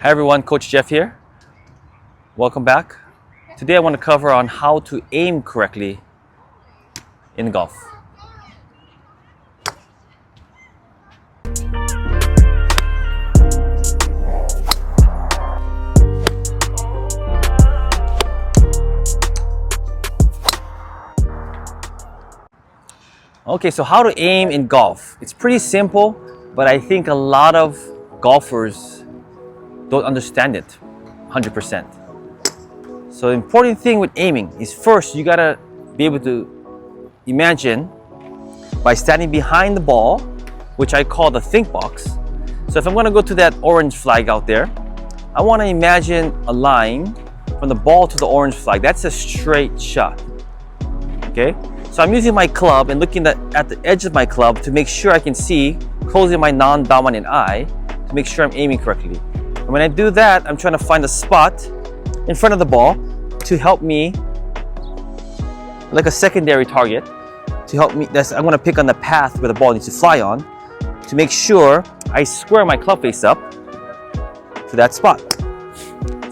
Hi everyone, Coach Jeff here. Welcome back. Today I want to cover on how to aim correctly in golf. Okay, so how to aim in golf. It's pretty simple, but I think a lot of golfers don't understand it 100%. So the important thing with aiming is first you gotta be able to imagine by standing behind the ball, which I call the think box. So if I'm gonna go to that orange flag out there, I wanna imagine a line from the ball to the orange flag. That's a straight shot, okay? So I'm using my club and looking at the edge of my club to make sure I can see, closing my non-dominant eye to make sure I'm aiming correctly. And when I do that, I'm trying to find a spot in front of the ball to help me, like a secondary target, to help me. I'm going to pick on the path where the ball needs to fly on to make sure I square my club face up to that spot.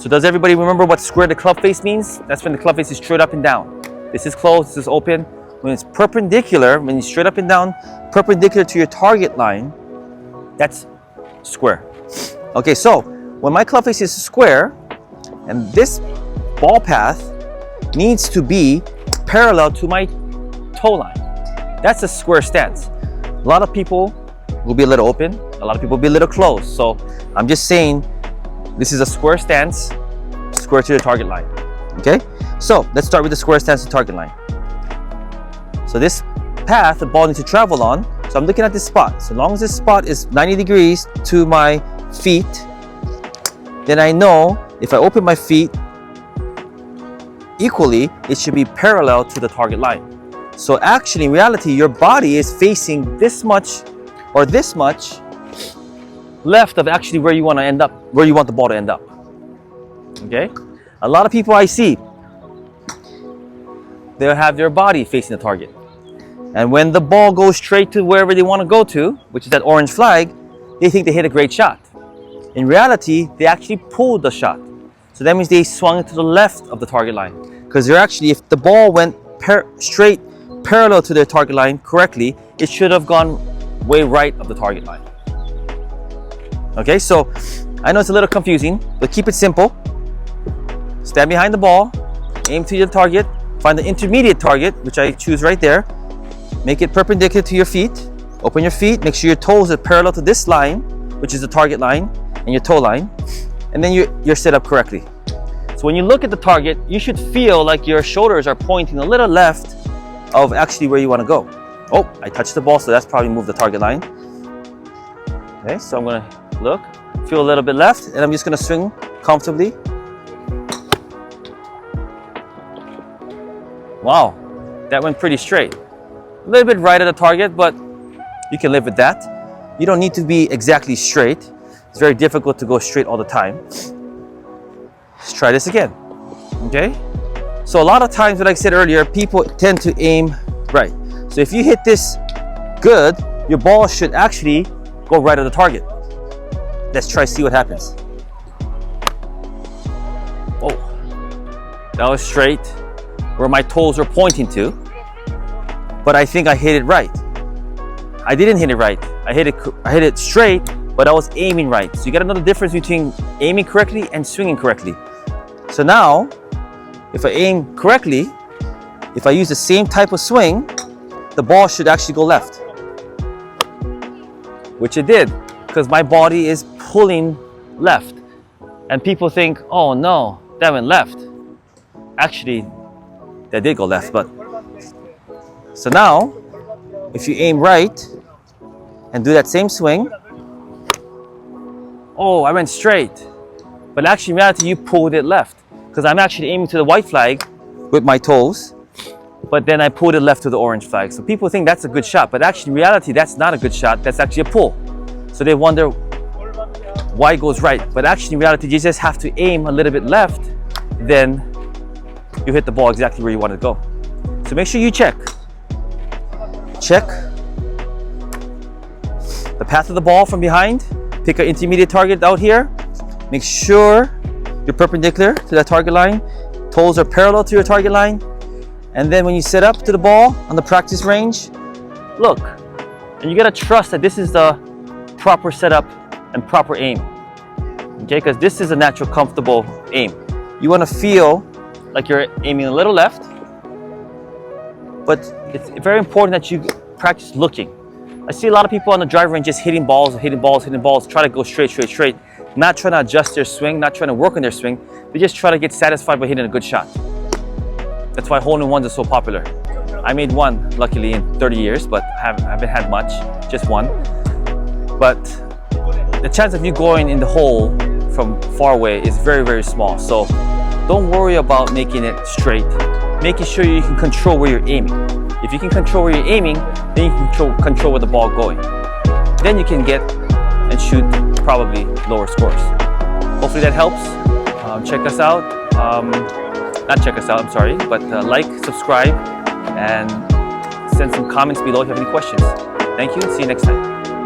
So does everybody remember what square the club face means? That's when the club face is straight up and down. This is closed, this is open. When it's perpendicular, when it's straight up and down, perpendicular to your target line, that's square. Okay, so when my club face is square and this ball path needs to be parallel to my toe line, that's a square stance. A lot of people will be a little open, a lot of people will be a little closed. So I'm just saying this is a square stance, square to the target line. Okay, so let's start with the square stance to target line. So this path the ball needs to travel on, so I'm looking at this spot. So long as this spot is 90 degrees to my feet, then I know if I open my feet equally, it should be parallel to the target line. So actually, in reality, your body is facing this much or this much left of actually where you want to end up, where you want the ball to end up. Okay? A lot of people I see, they'll have their body facing the target. And when the ball goes straight to wherever they want to go to, which is that orange flag, they think they hit a great shot. In reality, they actually pulled the shot. So that means they swung it to the left of the target line. Because they're actually, if the ball went straight parallel to their target line correctly, it should have gone way right of the target line. Okay, so I know it's a little confusing, but keep it simple. Stand behind the ball, aim to your target, find the intermediate target, which I choose right there. Make it perpendicular to your feet. Open your feet, make sure your toes are parallel to this line, which is the target line, and your toe line, and then you're set up correctly. So when you look at the target, you should feel like your shoulders are pointing a little left of actually where you want to go. Oh, I touched the ball, so that's probably moved the target line. Okay, so I'm going to look, feel a little bit left, and I'm just going to swing comfortably. Wow, that went pretty straight. A little bit right of the target, but you can live with that. You don't need to be exactly straight. It's very difficult to go straight all the time. Let's try this again. Okay? So a lot of times, like I said earlier, people tend to aim right. So if you hit this good, your ball should actually go right of the target. Let's try see what happens. Oh, that was straight where my toes were pointing to. But I think I hit it right. I didn't hit it right. I hit it straight, but I was aiming right. So you gotta know the difference between aiming correctly and swinging correctly. So now, if I aim correctly, if I use the same type of swing, the ball should actually go left. Which it did, because my body is pulling left. And people think, oh no, that went left. Actually, that did go left, but. So now, if you aim right and do that same swing, oh, I went straight. But actually, in reality, you pulled it left. Because I'm actually aiming to the white flag with my toes, but then I pulled it left to the orange flag. So people think that's a good shot, but actually, in reality, that's not a good shot. That's actually a pull. So they wonder why it goes right. But actually, in reality, you just have to aim a little bit left, then you hit the ball exactly where you want to go. So make sure you check. Check the path of the ball from behind. Pick an intermediate target out here. Make sure you're perpendicular to that target line. Toes are parallel to your target line. And then when you set up to the ball on the practice range, look. And you gotta trust that this is the proper setup and proper aim. Okay, because this is a natural, comfortable aim. You wanna feel like you're aiming a little left, but it's very important that you practice looking. I see a lot of people on the driving range just hitting balls, try to go straight, not trying to adjust their swing, not trying to work on their swing. They just try to get satisfied by hitting a good shot. That's why hole-in-ones are so popular. I made one, luckily, in 30 years, but haven't had much, just one. But the chance of you going in the hole from far away is very, very small. So don't worry about making it straight. Making sure you can control where you're aiming. If you can control where you're aiming, then you can control where the ball going. Then you can get and shoot probably lower scores. Hopefully that helps. Check us out. Not check us out, I'm sorry, but like, subscribe, and send some comments below if you have any questions. Thank you, see you next time.